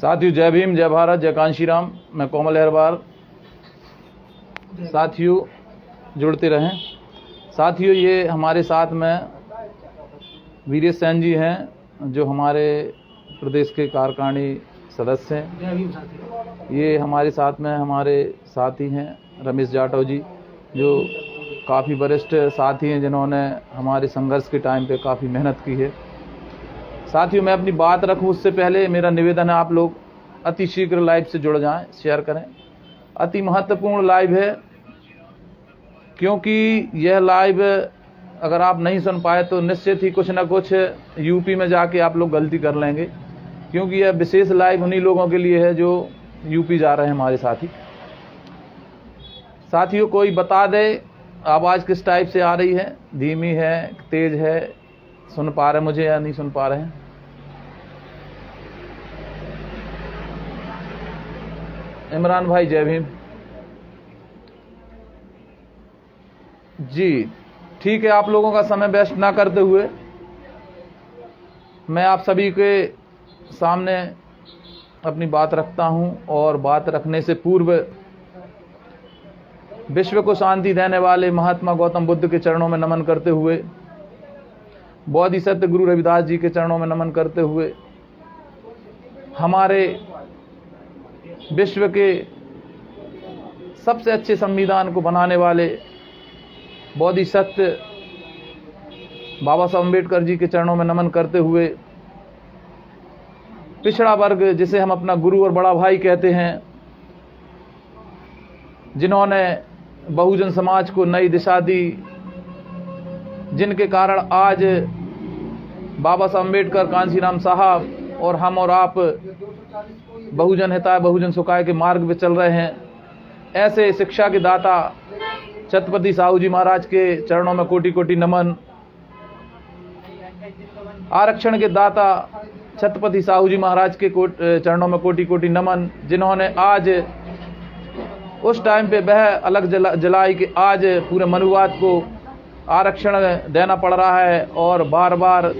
साथियों जय भीम, जय भारत, जय कांशी राम। मैं कोमल अहरवार। साथियों जुड़ते रहें। साथियों ये हमारे साथ में वीरेश सेन जी हैं जो हमारे प्रदेश के कार्यकारिणी सदस्य हैं। ये हमारे साथ में हमारे साथी हैं रमेश जाटव जी जो काफ़ी वरिष्ठ साथी हैं जिन्होंने हमारे संघर्ष के टाइम पे काफ़ी मेहनत की है। साथियों मैं अपनी बात रखूं उससे पहले मेरा निवेदन है आप लोग अति शीघ्र लाइव से जुड़ जाएं, शेयर करें। अति महत्वपूर्ण लाइव है क्योंकि यह लाइव अगर आप नहीं सुन पाए तो निश्चित ही कुछ ना कुछ यूपी में जाके आप लोग गलती कर लेंगे, क्योंकि यह विशेष लाइव उन्हीं लोगों के लिए है जो यूपी जा रहे हैं हमारे साथी। साथियों कोई बता दे आवाज़ किस टाइप से आ रही है, धीमी है, तेज है, सुन पा रहे मुझे या नहीं सुन पा रहे हैं? इमरान भाई जय भीम जी। ठीक है, आप लोगों का समय वेस्ट ना करते हुए मैं आप सभी के सामने अपनी बात रखता हूं और बात रखने से पूर्व विश्व को शांति देने वाले महात्मा गौतम बुद्ध के चरणों में नमन करते हुए, बोधिसत्व गुरु रविदास जी के चरणों में नमन करते हुए, हमारे विश्व के सबसे अच्छे संविधान को बनाने वाले बोधिसत्व बाबा साहब अम्बेडकर जी के चरणों में नमन करते हुए, पिछड़ा वर्ग जिसे हम अपना गुरु और बड़ा भाई कहते हैं, जिन्होंने बहुजन समाज को नई दिशा दी, जिनके कारण आज बाबा साहब अम्बेडकर, कांशी राम साहब और हम और आप बहुजन हिताय बहुजन सुखाय के मार्ग पे चल रहे हैं। ऐसे शिक्षा के दाता छत्रपति साहू जी महाराज के चरणों में कोटि कोटि नमन। आरक्षण के दाता छत्रपति साहू जी महाराज के चरणों में कोटि कोटि नमन, जिन्होंने आज उस टाइम पे वह अलग जलाई कि आज पूरे मनुवाद को आरक्षण देना पड़ रहा है और बार बार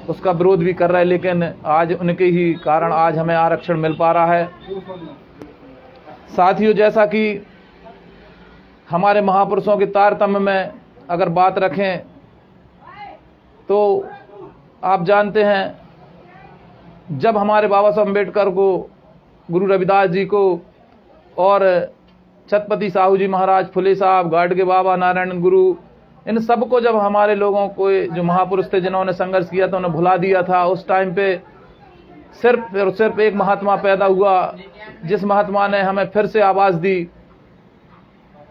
उसका विरोध भी कर रहे हैं, लेकिन आज उनके ही कारण आज हमें आरक्षण मिल पा रहा है। साथियों जैसा कि हमारे महापुरुषों के तारतम्य में अगर बात रखें तो आप जानते हैं जब हमारे बाबा साहब अम्बेडकर को, गुरु रविदास जी को और छत्रपति साहू जी महाराज, फुले साहब, गाडगे बाबा, नारायण गुरु, इन सबको जब हमारे लोगों को जो महापुरुष थे जिन्होंने संघर्ष किया था उन्हें भुला दिया था, उस टाइम पे सिर्फ और सिर्फ एक महात्मा पैदा हुआ जिस महात्मा ने हमें फिर से आवाज़ दी।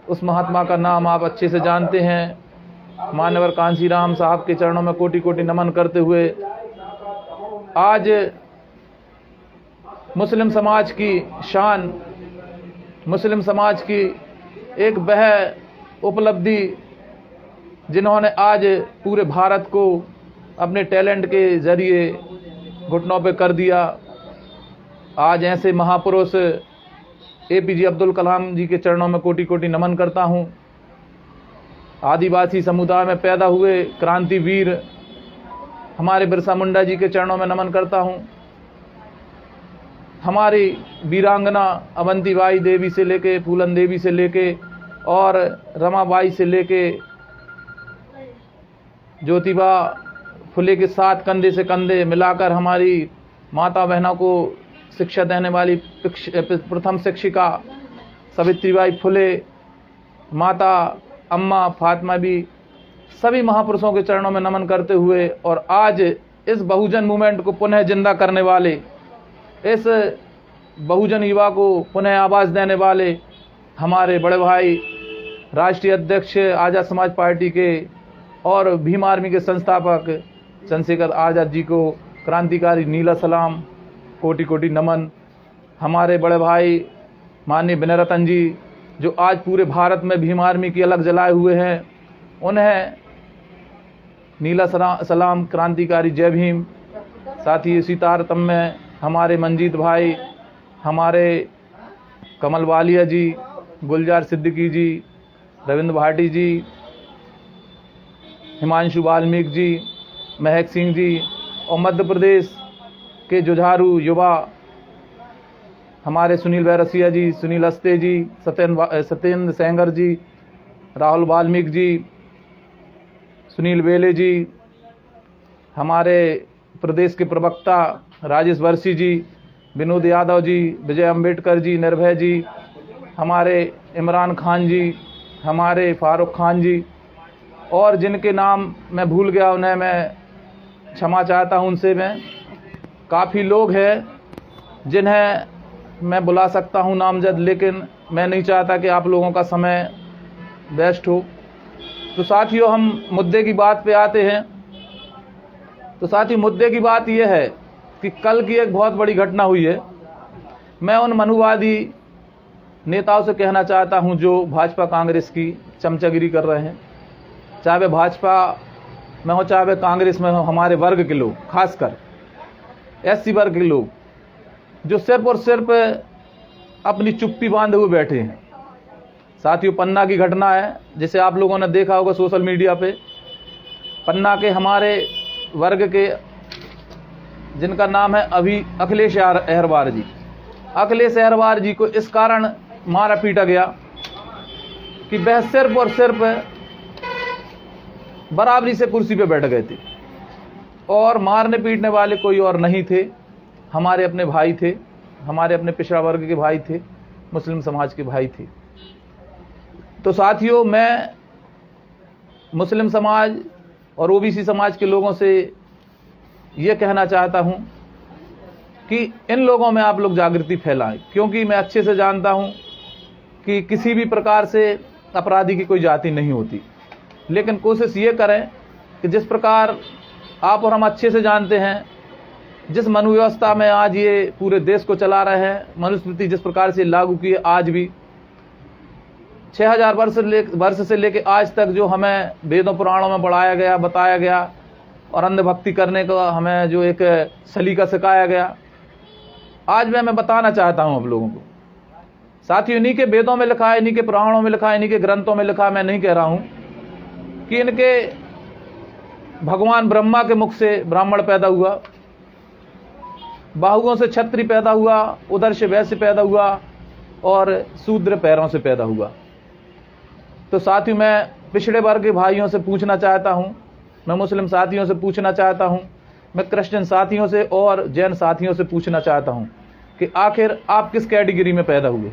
उस महात्मा का नाम आप अच्छे से जानते हैं, मान्यवर कांशी राम साहब के चरणों में कोटि कोटि नमन करते हुए आज मुस्लिम समाज की शान, मुस्लिम समाज की एक वह उपलब्धि जिन्होंने आज पूरे भारत को अपने टैलेंट के जरिए घुटनों पे कर दिया। आज ऐसे महापुरुष APJ अब्दुल कलाम जी के चरणों में कोटि कोटि नमन करता हूँ। आदिवासी समुदाय में पैदा हुए क्रांतिवीर हमारे बिरसा मुंडा जी के चरणों में नमन करता हूँ। हमारी वीरांगना अवंतीबाई देवी से लेके, फूलन देवी से लेके और रमाबाई से लेके ज्योतिबा फुले के साथ कंधे से कंधे मिलाकर हमारी माता बहनों को शिक्षा देने वाली प्रथम शिक्षिका सावित्रीबाई फुले, माता अम्मा फातिमा भी, सभी महापुरुषों के चरणों में नमन करते हुए और आज इस बहुजन मूवमेंट को पुनः जिंदा करने वाले, इस बहुजन युवा को पुनः आवाज़ देने वाले हमारे बड़े भाई राष्ट्रीय अध्यक्ष आज़ाद समाज पार्टी के और भीम आर्मी के संस्थापक चंद्रशेखर आज़ाद जी को क्रांतिकारी नीला सलाम, कोटि कोटि नमन। हमारे बड़े भाई माननीय विनय रतन जी जो आज पूरे भारत में भीम आर्मी की अलग जलाए हुए हैं, उन्हें नीला सलाम, क्रांतिकारी जय भीम। साथ ही इसी तारतम्य में हमारे मंजीत भाई, हमारे कमल वालिया जी, गुलजार सिद्दीकी जी, रविंद्र भाटी जी, हिमांशु वाल्मीकि जी, महक सिंह जी और मध्य प्रदेश के जुझारू युवा हमारे सुनील बैरसिया जी, सुनील अस्ते जी, सत्येंद्र सेंगर जी, राहुल वाल्मीकि जी, सुनील बेले जी, हमारे प्रदेश के प्रवक्ता राजेश वर्षी जी, विनोद यादव जी, विजय अम्बेडकर जी, निर्भय जी, हमारे इमरान खान जी, हमारे फारूक खान जी, और जिनके नाम मैं भूल गया उन्हें मैं क्षमा चाहता हूं। उनसे मैं काफ़ी लोग हैं जिन्हें मैं बुला सकता हूं नामजद, लेकिन मैं नहीं चाहता कि आप लोगों का समय वेस्ट हो। तो साथियों, हम मुद्दे की बात पे आते हैं। तो साथियों, मुद्दे की बात यह है कि कल की एक बहुत बड़ी घटना हुई है। मैं उन मनुवादी नेताओं से कहना चाहता हूं जो भाजपा कांग्रेस की चमचागिरी कर रहे हैं, चाहे वे भाजपा में हो चाहे वे कांग्रेस में हो, हमारे वर्ग के लोग, खासकर एससी वर्ग के लोग, जो सिर्फ और सिर्फ अपनी चुप्पी बांधे हुए बैठे हैं। साथियों, पन्ना की घटना है, जिसे आप लोगों ने देखा होगा सोशल मीडिया पे। पन्ना के हमारे वर्ग के, जिनका नाम है अखिलेश अहरवार जी, अखिलेश अहरवार जी को इस कारण मारा पीटा गया कि वह सिर्फ और सिर्फ बराबरी से कुर्सी पे बैठ गए थे, और मारने पीटने वाले कोई और नहीं थे, हमारे अपने भाई थे, हमारे अपने पिछड़ा वर्ग के भाई थे, मुस्लिम समाज के भाई थे। तो साथियों, मैं मुस्लिम समाज और ओबीसी समाज के लोगों से ये कहना चाहता हूं कि इन लोगों में आप लोग जागृति फैलाएं, क्योंकि मैं अच्छे से जानता हूं कि किसी भी प्रकार से अपराधी की कोई जाति नहीं होती, लेकिन कोशिश ये करें कि जिस प्रकार आप और हम अच्छे से जानते हैं, जिस मनोव्यवस्था में आज ये पूरे देश को चला रहे हैं, मनुस्मृति जिस प्रकार से लागू की है, आज भी 6000 वर्ष से लेकर आज तक जो हमें वेदों पुराणों में पढ़ाया गया, बताया गया, और अंधभक्ति करने का हमें जो एक सलीका सिखाया गया, आज मैं बताना चाहता हूं आप लोगों को। साथियों, इन्हीं के वेदों में लिखा है, इन्हीं के पुराणों में लिखा है, इन्हीं के ग्रंथों में लिखा है। मैं नहीं कह रहा हूं कि इनके भगवान ब्रह्मा के मुख से ब्राह्मण पैदा हुआ, बाहुओं से क्षत्रिय पैदा हुआ, उदर से वैश्य पैदा हुआ, और शूद्र पैरों से पैदा हुआ। तो साथियों, मैं पिछड़े वर्ग के भाइयों से पूछना चाहता हूं, मैं मुस्लिम साथियों से पूछना चाहता हूं, मैं क्रिश्चियन साथियों से और जैन साथियों से पूछना चाहता हूं कि आखिर आप किस कैटेगरी में पैदा हुए?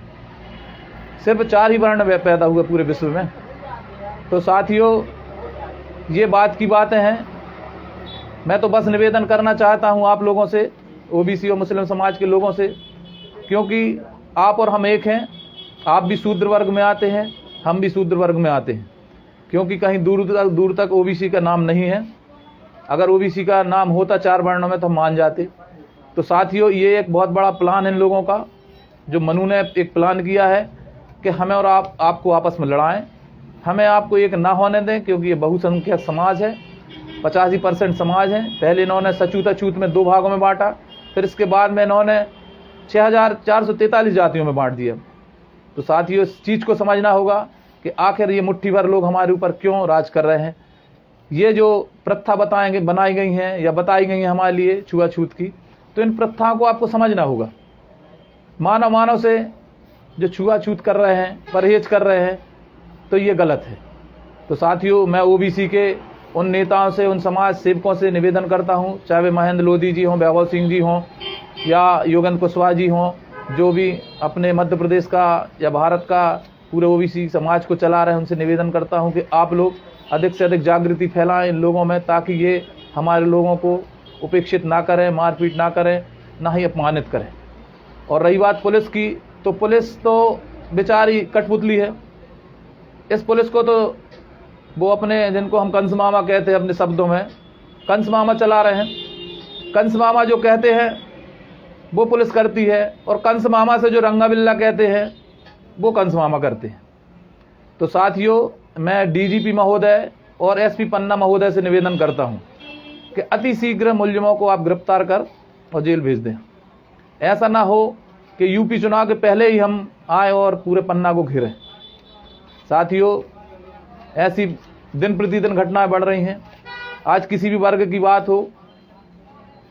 सिर्फ 4 ही वर्ण पैदा हुए पूरे विश्व में। तो साथियों, ये बात की बातें हैं। मैं तो बस निवेदन करना चाहता हूं आप लोगों से, ओबीसी और मुस्लिम समाज के लोगों से, क्योंकि आप और हम एक हैं। आप भी शूद्र वर्ग में आते हैं, हम भी शूद्र वर्ग में आते हैं, क्योंकि कहीं दूर तक ओबीसी का नाम नहीं है। अगर ओबीसी का नाम होता 4 वर्णों में तो हम मान जाते। तो साथियों, ये एक बहुत बड़ा प्लान है इन लोगों का, जो मनु ने एक प्लान किया है कि हमें और आपको आपस में लड़ाएं, हमें आपको एक ना होने दें, क्योंकि ये बहुसंख्यक समाज है, 85% समाज है। पहले इन्होंने सचूत में 2 भागों में बांटा, फिर इसके बाद में इन्होंने 6443 जातियों में बांट दिया। तो साथियों, इस चीज़ को समझना होगा कि आखिर ये मुट्ठी भर लोग हमारे ऊपर क्यों राज कर रहे हैं। ये जो प्रथा बनाई गई हैं या बताई गई हैं हमारे लिए छुआछूत की, तो इन प्रथाओं को आपको समझना होगा। मानव से जो छुआछूत कर रहे हैं, परहेज कर रहे हैं, तो ये गलत है। तो साथियों, मैं ओबीसी के उन नेताओं से, उन समाज सेवकों से निवेदन करता हूं, चाहे वे महेंद्र लोधी जी हों, वैभव सिंह जी हों, या योगेंद्र कुशवाहा जी हों, जो भी अपने मध्य प्रदेश का या भारत का पूरे ओबीसी समाज को चला रहे हैं, उनसे निवेदन करता हूं कि आप लोग अधिक से अधिक जागृति फैलाएं इन लोगों में, ताकि ये हमारे लोगों को उपेक्षित ना करें, मारपीट ना करें, ना ही अपमानित करें। और रही बात पुलिस की, तो पुलिस तो बेचारी कठपुतली है। इस पुलिस को तो वो अपने, जिनको हम कंस मामा कहते हैं अपने शब्दों में, कंस मामा चला रहे हैं। कंस मामा जो कहते हैं वो पुलिस करती है, और कंस मामा से जो रंगा बिल्ला कहते हैं वो कंस मामा करते हैं। तो साथियों, मैं डीजीपी महोदय और एसपी पन्ना महोदय से निवेदन करता हूं कि अति शीघ्र मुलजिमों को आप गिरफ्तार कर और जेल भेज दें। ऐसा ना हो कि यूपी चुनाव के पहले ही हम आए और पूरे पन्ना को घेरें। साथियों, ऐसी दिन प्रतिदिन घटनाएं बढ़ रही हैं। आज किसी भी वर्ग की बात हो,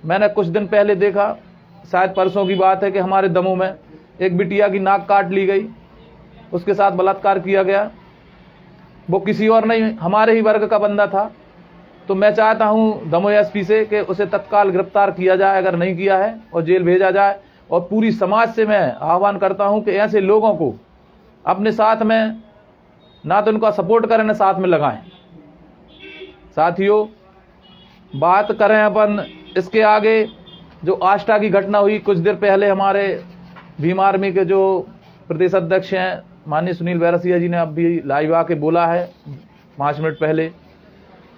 मैंने कुछ दिन पहले देखा, शायद परसों की बात है, कि हमारे दमोह में एक बिटिया की नाक काट ली गई, उसके साथ बलात्कार किया गया। वो किसी और नहीं, हमारे ही वर्ग का बंदा था। तो मैं चाहता हूं दमोह एसपी से कि उसे तत्काल गिरफ्तार किया जाए, अगर नहीं किया है, और जेल भेजा जाए। और पूरी समाज से मैं आह्वान करता हूं कि ऐसे लोगों को अपने साथ में ना तो उनका सपोर्ट करें ना साथ में लगाएं। साथियों, बात करें अपन इसके आगे, जो आष्टा की घटना हुई कुछ देर पहले, हमारे भीम आर्मी के जो प्रदेश अध्यक्ष हैं माननीय सुनील बैरसिया जी ने अभी लाइव आके बोला है 5 मिनट पहले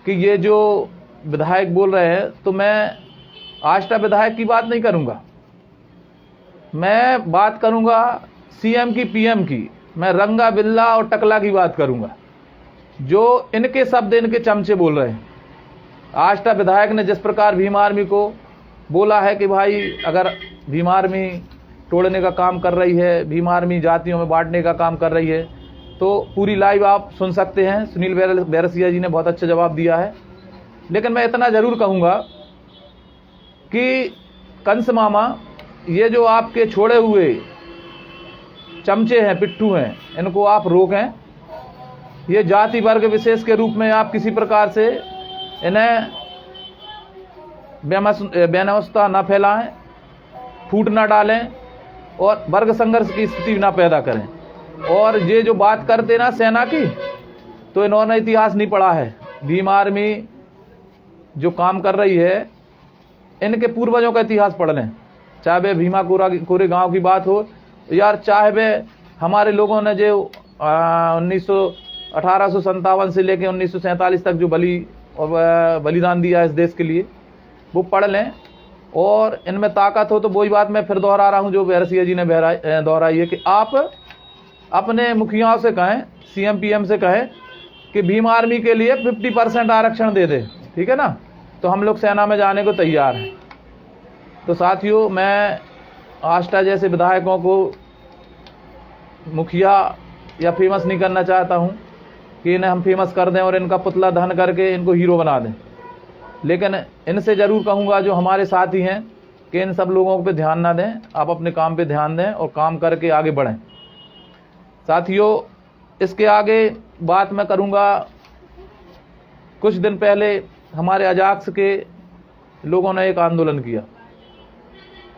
कि ये जो विधायक बोल रहे हैं, तो मैं आष्टा विधायक की बात नहीं करूंगा, मैं बात करूंगा सीएम की, पीएम की। मैं रंगा बिल्ला और टकला की बात करूंगा, जो इनके शब्द इनके चमचे बोल रहे हैं। आष्टा विधायक ने जिस प्रकार भीम आर्मी को बोला है कि भाई अगर भीम आर्मी तोड़ने का काम कर रही है, भीम आर्मी जातियों में बांटने का काम कर रही है, तो पूरी लाइव आप सुन सकते हैं। सुनील बैरसिया जी ने बहुत अच्छा जवाब दिया है। लेकिन मैं इतना जरूर कहूंगा कि कंस मामा, ये जो आपके छोड़े हुए चमचे हैं, पिट्ठू हैं, इनको आप रोकें। ये जाति वर्ग विशेष के रूप में आप किसी प्रकार से इन्हें बेनवस्था न फैलाएं, फूट न डालें और वर्ग संघर्ष की स्थिति न पैदा करें। और ये जो बात करते ना सेना की, तो इन्होंने इतिहास नहीं पढ़ा है। भीम आर्मी जो काम कर रही है, इनके पूर्वजों का इतिहास पढ़ लें, चाहे वे भीमा कोरे गांव की बात हो यार, चाहे वे हमारे लोगों ने जो 1857 से लेकर 1947 तक जो बलिदान दिया इस देश के लिए, वो पढ़ लें। और इनमें ताकत हो तो वही बात मैं फिर दोहरा रहा हूं जो बैरसिया जी ने दोहराई है कि आप अपने मुखियाओं से कहें, सीएम पीएम से कहें कि भीम आर्मी के लिए 50% आरक्षण दे दे, ठीक है ना, तो हम लोग सेना में जाने को तैयार हैं। तो साथियों, मैं आष्टा जैसे विधायकों को मुखिया या फेमस नहीं करना चाहता हूं कि इन्हें हम फेमस कर दें और इनका पुतला दहन करके इनको हीरो बना दें। लेकिन इनसे जरूर कहूंगा जो हमारे साथी हैं कि इन सब लोगों पे ध्यान ना दें, आप अपने काम पे ध्यान दें और काम करके आगे बढ़ें। साथियों, इसके आगे बात मैं करूंगा, कुछ दिन पहले हमारे अजाक्स के लोगों ने एक आंदोलन किया।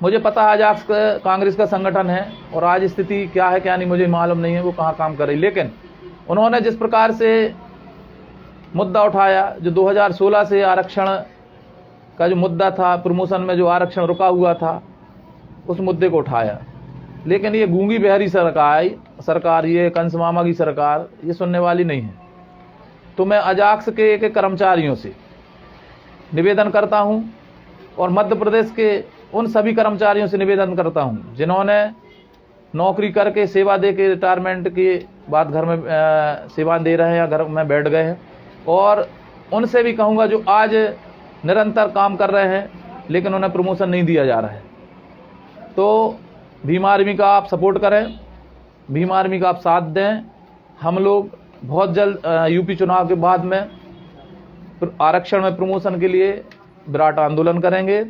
मुझे पता है अजाक्स कांग्रेस का संगठन है और आज स्थिति क्या है क्या नहीं मुझे मालूम नहीं है, वो कहाँ काम कर रही, लेकिन उन्होंने जिस प्रकार से मुद्दा उठाया, जो 2016 से आरक्षण का जो मुद्दा था, प्रमोशन में जो आरक्षण रुका हुआ था, उस मुद्दे को उठाया। लेकिन ये गूंगी बहरी सरकार, ये कंस मामा की सरकार, ये सुनने वाली नहीं है। तो मैं अजाक्स के एक कर्मचारियों से निवेदन करता हूं और मध्य प्रदेश के उन सभी कर्मचारियों से निवेदन करता हूं जिन्होंने नौकरी करके सेवा दे के रिटायरमेंट के बाद घर में सेवा दे रहे हैं या घर में बैठ गए हैं, और उनसे भी कहूंगा जो आज निरंतर काम कर रहे हैं लेकिन उन्हें प्रमोशन नहीं दिया जा रहा है। तो भीम आर्मी का आप सपोर्ट करें, भीम आर्मी का आप साथ दें। हम लोग बहुत जल्द यूपी चुनाव के बाद में आरक्षण में प्रमोशन के लिए विराट आंदोलन करेंगे।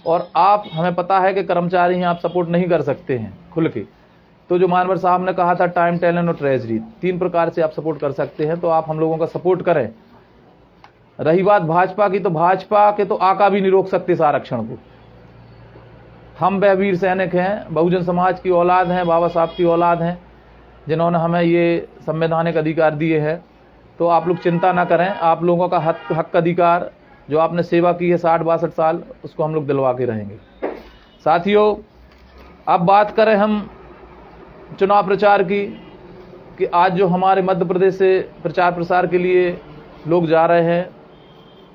और आप, हमें पता है कि कर्मचारी हैं, आप सपोर्ट नहीं कर सकते हैं खुल के, तो जो मानवर साहब ने कहा था टाइम, टैलेंट और ट्रेजरी, 3 प्रकार से आप सपोर्ट कर सकते हैं, तो आप हम लोगों का सपोर्ट करें। रही बात भाजपा की, तो भाजपा के तो आका भी नहीं रोक सकते इस आरक्षण को। हम वह वीर सैनिक हैं, बहुजन समाज की औलाद हैं, बाबा साहब की औलाद हैं, जिन्होंने हमें ये संवैधानिक अधिकार दिए हैं। तो आप लोग चिंता ना करें, आप लोगों का हक अधिकार जो आपने सेवा की है 60-62 साल, उसको हम लोग दिलवा के रहेंगे। साथियों, अब बात करें हम चुनाव प्रचार की, कि आज जो हमारे मध्य प्रदेश से प्रचार प्रसार के लिए लोग जा रहे हैं,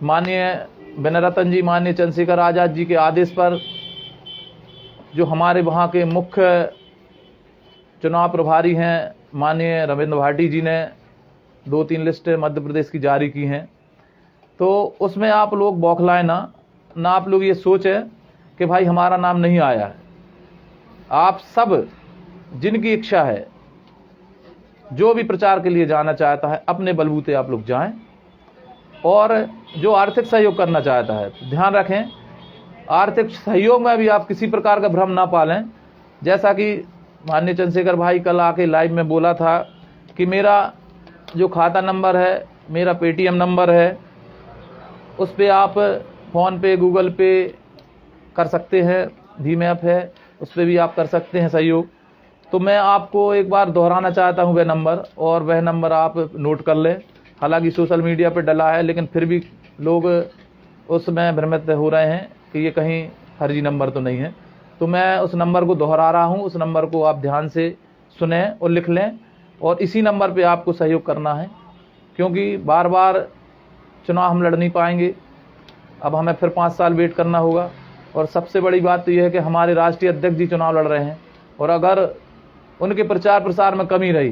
माननीय बेनरतन जी, माननीय चंद्रशेखर आज़ाद जी के आदेश पर जो हमारे वहाँ के मुख्य चुनाव प्रभारी हैं माननीय रविंद्र भाटी जी ने 2-3 लिस्ट मध्य प्रदेश की जारी की हैं। तो उसमें आप लोग बौखलाएं ना आप लोग ये सोचें कि भाई हमारा नाम नहीं आया है। आप सब जिनकी इच्छा है, जो भी प्रचार के लिए जाना चाहता है, अपने बलबूते आप लोग जाएं। और जो आर्थिक सहयोग करना चाहता है, ध्यान रखें आर्थिक सहयोग में भी आप किसी प्रकार का भ्रम ना पालें। जैसा कि माननीय चंद्रशेखर भाई कल आके लाइव में बोला था कि मेरा जो खाता नंबर है, मेरा पेटीएम नंबर है, उस पर आप फ़ोन पे, गूगल पे कर सकते हैं, भीम ऐप है, उस पर भी आप कर सकते हैं सहयोग। तो मैं आपको एक बार दोहराना चाहता हूं वह नंबर, और वह नंबर आप नोट कर लें। हालांकि सोशल मीडिया पर डला है, लेकिन फिर भी लोग उसमें भ्रमित हो रहे हैं कि ये कहीं फर्जी नंबर तो नहीं है। तो मैं उस नंबर को दोहरा रहा हूं, उस नंबर को आप ध्यान से सुने और लिख लें, और इसी नंबर पे आपको सहयोग करना है, क्योंकि बार बार चुनाव हम लड़ नहीं पाएंगे। अब हमें फिर 5 साल वेट करना होगा। और सबसे बड़ी बात तो यह है कि हमारे राष्ट्रीय अध्यक्ष जी चुनाव लड़ रहे हैं, और अगर उनके प्रचार प्रसार में कमी रही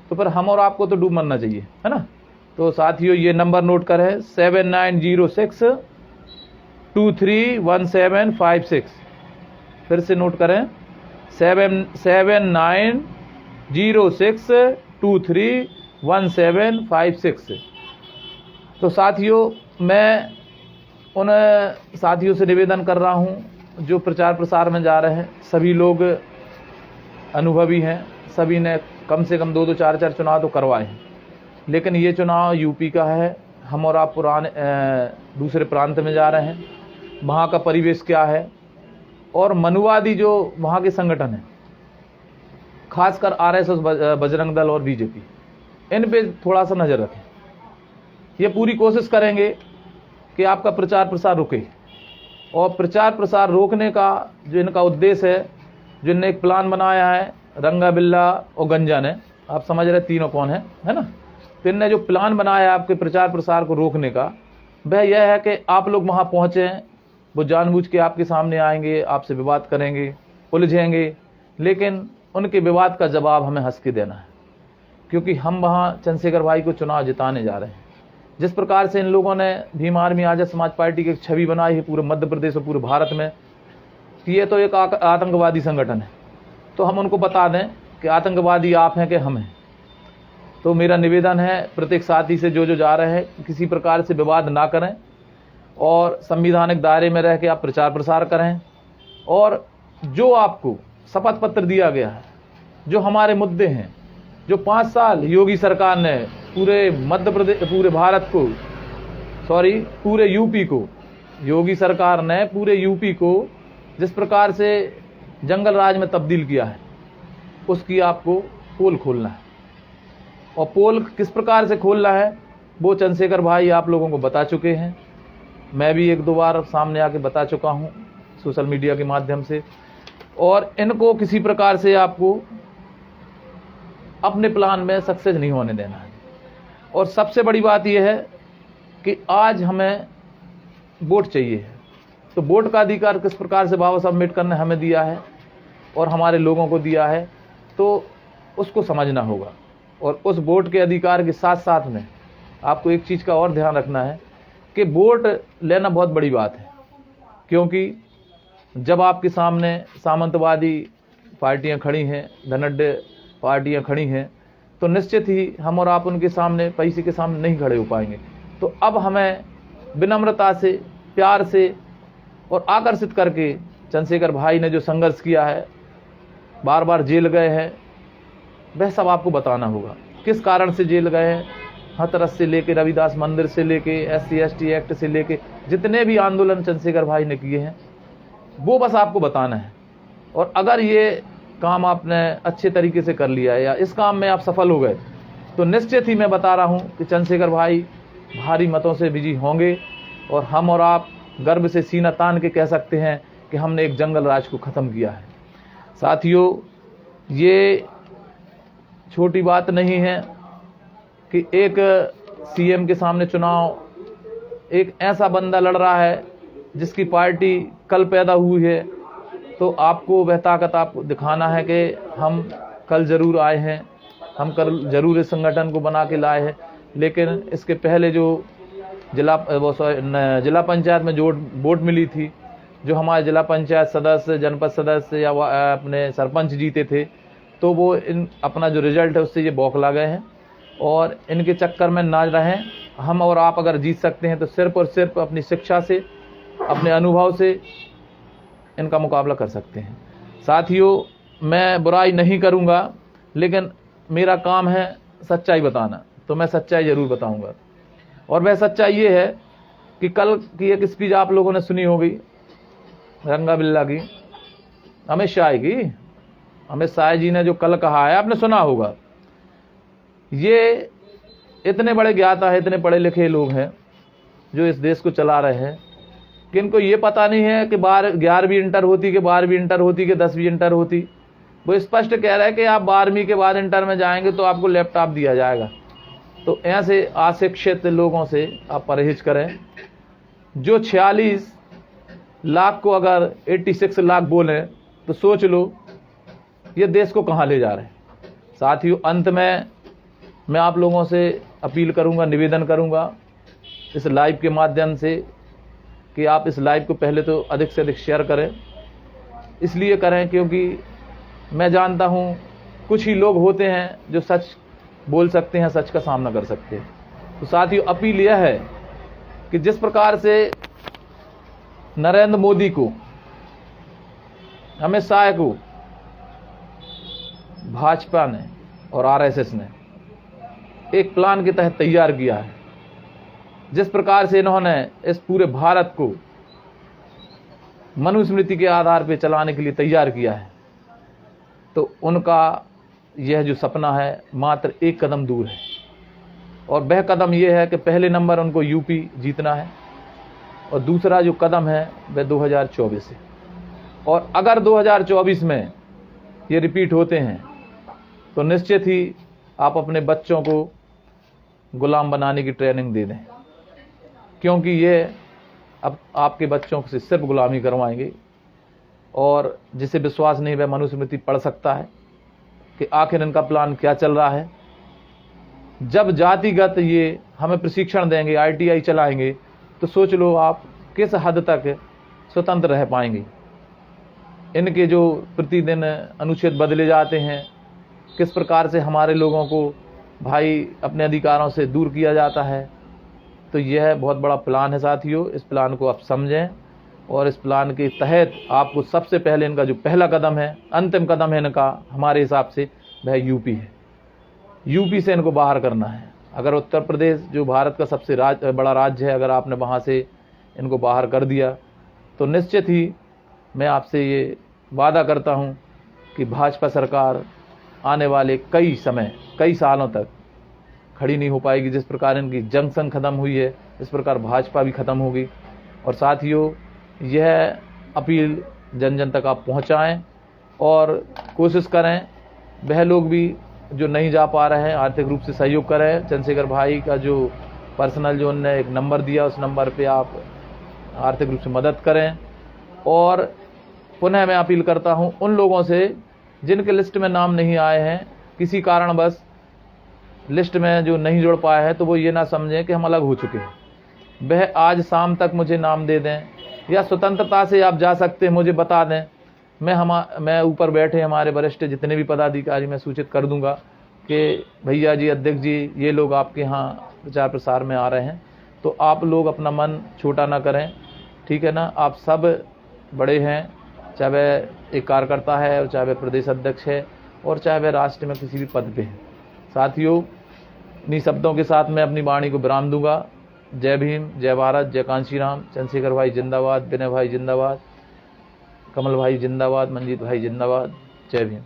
तो फिर हम और आपको तो डूब मरना चाहिए, है ना। तो साथियों, ये नंबर नोट करें, 7906231756। फिर से नोट करें, 7906231756। तो साथियों, मैं उन साथियों से निवेदन कर रहा हूं जो प्रचार प्रसार में जा रहे हैं। सभी लोग अनुभवी हैं, सभी ने कम से कम 2-2, 4-4 चुनाव तो करवाए हैं, लेकिन ये चुनाव यूपी का है। हम और आप पुराने दूसरे प्रांत में जा रहे हैं। वहाँ का परिवेश क्या है, और मनुवादी जो वहाँ के संगठन हैं, खासकर आरएसएस, बजरंग दल और बीजेपी, इन पे थोड़ा सा नज़र रखें। ये पूरी कोशिश करेंगे कि आपका प्रचार प्रसार रुके, और प्रचार प्रसार रोकने का जो इनका उद्देश्य है, जो इनने एक प्लान बनाया है, रंगा, बिल्ला और गंजा ने, आप समझ रहे तीनों कौन है ना। तो इनने जो प्लान बनाया है आपके प्रचार प्रसार को रोकने का, वह यह है कि आप लोग वहाँ पहुँचें, वो जानबूझ के आपके सामने आएंगे, आपसे विवाद करेंगे, उलझेंगे, लेकिन उनके विवाद का जवाब हमें हंस के देना है, क्योंकि हम वहाँ चंद्रशेखर भाई को चुनाव जिताने जा रहे हैं। जिस प्रकार से इन लोगों ने भीम आर्मी आजाद समाज पार्टी की एक छवि बनाई है पूरे मध्य प्रदेश और पूरे भारत में, कि ये तो एक आतंकवादी संगठन है, तो हम उनको बता दें कि आतंकवादी आप हैं कि हम हैं। तो मेरा निवेदन है प्रत्येक साथी से, जो जा रहे हैं, किसी प्रकार से विवाद ना करें, और संविधानिक दायरे में रह के आप प्रचार प्रसार करें, और जो आपको शपथ पत्र दिया गया है, जो हमारे मुद्दे हैं, जो 5 साल योगी सरकार ने पूरे मध्य प्रदेश, पूरे भारत को, पूरे यूपी को, योगी सरकार ने पूरे यूपी को जिस प्रकार से जंगल राज में तब्दील किया है, उसकी आपको पोल खोलना है। और पोल किस प्रकार से खोलना है वो चंद्रशेखर भाई आप लोगों को बता चुके हैं, मैं भी 1-2 बार सामने आके बता चुका हूं सोशल मीडिया के माध्यम से। और इनको किसी प्रकार से आपको अपने प्लान में सक्सेस नहीं होने देना है। और सबसे बड़ी बात यह है कि आज हमें वोट चाहिए, तो वोट का अधिकार किस प्रकार से बाबा साहब अम्बेडकर ने हमें दिया है और हमारे लोगों को दिया है, तो उसको समझना होगा। और उस वोट के अधिकार के साथ साथ में आपको एक चीज़ का और ध्यान रखना है कि वोट लेना बहुत बड़ी बात है, क्योंकि जब आपके सामने सामंतवादी पार्टियां खड़ी हैं, धनाढ्य पार्टियां खड़ी हैं, तो निश्चित ही हम और आप उनके सामने, पैसे के सामने नहीं खड़े हो पाएंगे। तो अब हमें विनम्रता से, प्यार से और आकर्षित करके, चंद्रशेखर भाई ने जो संघर्ष किया है, बार बार जेल गए हैं, वह सब आपको बताना होगा, किस कारण से जेल गए हैं। हाथरस से लेके, रविदास मंदिर से लेके, SC/ST एक्ट से लेके, जितने भी आंदोलन चंद्रशेखर भाई ने किए हैं, वो बस आपको बताना है। और अगर ये काम आपने अच्छे तरीके से कर लिया है या इस काम में आप सफल हो गए, तो निश्चित ही मैं बता रहा हूं कि चंद्रशेखर भाई भारी मतों से विजयी होंगे, और हम और आप गर्व से सीना तान के कह सकते हैं कि हमने एक जंगल राज को ख़त्म किया है। साथियों, ये छोटी बात नहीं है कि एक CM के सामने चुनाव एक ऐसा बंदा लड़ रहा है जिसकी पार्टी कल पैदा हुई है, तो आपको वह ताकत आपको दिखाना है कि हम कल ज़रूर आए हैं, हम कल ज़रूर इस संगठन को बना के लाए हैं। लेकिन इसके पहले जो जिला पंचायत में जो वोट मिली थी, जो हमारे जिला पंचायत सदस्य, जनपद सदस्य या अपने सरपंच जीते थे, तो वो अपना जो रिजल्ट है उससे ये बौखला गए हैं। और इनके चक्कर में ना रहें। हम और आप अगर जीत सकते हैं तो सिर्फ और सिर्फ अपनी शिक्षा से, अपने अनुभव से इनका मुकाबला कर सकते हैं। साथियों, मैं बुराई नहीं करूँगा, लेकिन मेरा काम है सच्चाई बताना, तो मैं सच्चाई ज़रूर बताऊँगा। और वह सच्चाई ये है कि कल की एक स्पीच आप लोगों ने सुनी होगी रंगा बिल्ला की, अमित शाह जी ने जो कल कहा है, आपने सुना होगा। ये इतने बड़े ज्ञाता है, इतने पढ़े लिखे लोग हैं जो इस देश को चला रहे हैं, कि इनको ये पता नहीं है कि 11वीं इंटर होती, कि 12वीं इंटर होती, कि 10वीं इंटर होती। वो स्पष्ट कह रहा है कि आप 12वीं के बाद इंटर में जाएंगे तो आपको लैपटॉप दिया जाएगा। तो ऐसे अशिक्षित लोगों से आप परहेज करें। जो 46 लाख को अगर 86 लाख बोले तो सोच लो ये देश को कहाँ ले जा रहे हैं। साथियों, अंत में मैं आप लोगों से अपील करूंगा, निवेदन करूंगा इस लाइव के माध्यम से कि आप इस लाइव को पहले तो अधिक से अधिक शेयर करें। इसलिए करें क्योंकि मैं जानता हूं कुछ ही लोग होते हैं जो सच बोल सकते हैं, सच का सामना कर सकते हैं। तो साथियों, अपील यह है कि जिस प्रकार से नरेंद्र मोदी को, अमित शाह को भाजपा ने और आरएसएस ने एक प्लान के तहत तैयार किया है, जिस प्रकार से इन्होंने इस पूरे भारत को मनुस्मृति के आधार पर चलाने के लिए तैयार किया है, तो उनका यह जो सपना है मात्र एक कदम दूर है। और वह कदम यह है कि पहले नंबर उनको यूपी जीतना है, और दूसरा जो कदम है वह 2024 है। और अगर 2024 में ये रिपीट होते हैं तो निश्चित ही आप अपने बच्चों को गुलाम बनाने की ट्रेनिंग दे दें, क्योंकि ये अब आपके बच्चों से सिर्फ गुलामी करवाएंगे। और जिसे विश्वास नहीं वह मनुस्मृति पढ़ सकता है कि आखिर इनका प्लान क्या चल रहा है। जब जातिगत ये हमें प्रशिक्षण देंगे, ITI चलाएंगे, तो सोच लो आप किस हद तक स्वतंत्र रह पाएंगे। इनके जो प्रतिदिन अनुच्छेद बदले जाते हैं, किस प्रकार से हमारे लोगों को भाई अपने अधिकारों से दूर किया जाता है, तो यह बहुत बड़ा प्लान है साथियों। इस प्लान को आप समझें, और इस प्लान के तहत आपको सबसे पहले इनका जो पहला कदम है, अंतिम कदम है इनका, हमारे हिसाब से वह यूपी है। यूपी से इनको बाहर करना है। अगर उत्तर प्रदेश जो भारत का सबसे बड़ा राज्य है, अगर आपने वहाँ से इनको बाहर कर दिया तो निश्चित ही मैं आपसे ये वादा करता हूँ कि भाजपा सरकार आने वाले कई सालों तक खड़ी नहीं हो पाएगी। जिस प्रकार इनकी जंक्शन खत्म हुई है, इस प्रकार भाजपा भी खत्म होगी। और साथियों, यह अपील जन जन तक आप पहुंचाएं, और कोशिश करें वह लोग भी जो नहीं जा पा रहे हैं आर्थिक रूप से सहयोग करें। चंद्रशेखर भाई का जो पर्सनल जो उनने एक नंबर दिया, उस नंबर पे आप आर्थिक रूप से मदद करें। और पुनः मैं अपील करता हूं उन लोगों से जिनके लिस्ट में नाम नहीं आए हैं, किसी कारणवश लिस्ट में जो नहीं जुड़ पाए हैं, तो वो ये ना समझें कि हम अलग हो चुके हैं। वह आज शाम तक मुझे नाम दे दें, या स्वतंत्रता से आप जा सकते हैं मुझे बता दें। मैं ऊपर बैठे हमारे वरिष्ठ जितने भी पदाधिकारी मैं सूचित कर दूंगा कि भैया जी, अध्यक्ष जी, ये लोग आपके यहाँ प्रचार प्रसार में आ रहे हैं। तो आप लोग अपना मन छोटा ना करें, ठीक है ना। आप सब बड़े हैं, चाहे वह एक कार्यकर्ता है, और चाहे वह प्रदेश अध्यक्ष है, और चाहे वह राष्ट्र में किसी भी पद पे है। साथियों, इन्हीं शब्दों के साथ मैं अपनी वाणी को विराम दूंगा। जय भीम, जय भारत, जय कांशी राम। चंद्रशेखर भाई जिंदाबाद, विनय भाई जिंदाबाद, कमल भाई जिंदाबाद, मंजीत भाई जिंदाबाद। जय भीम।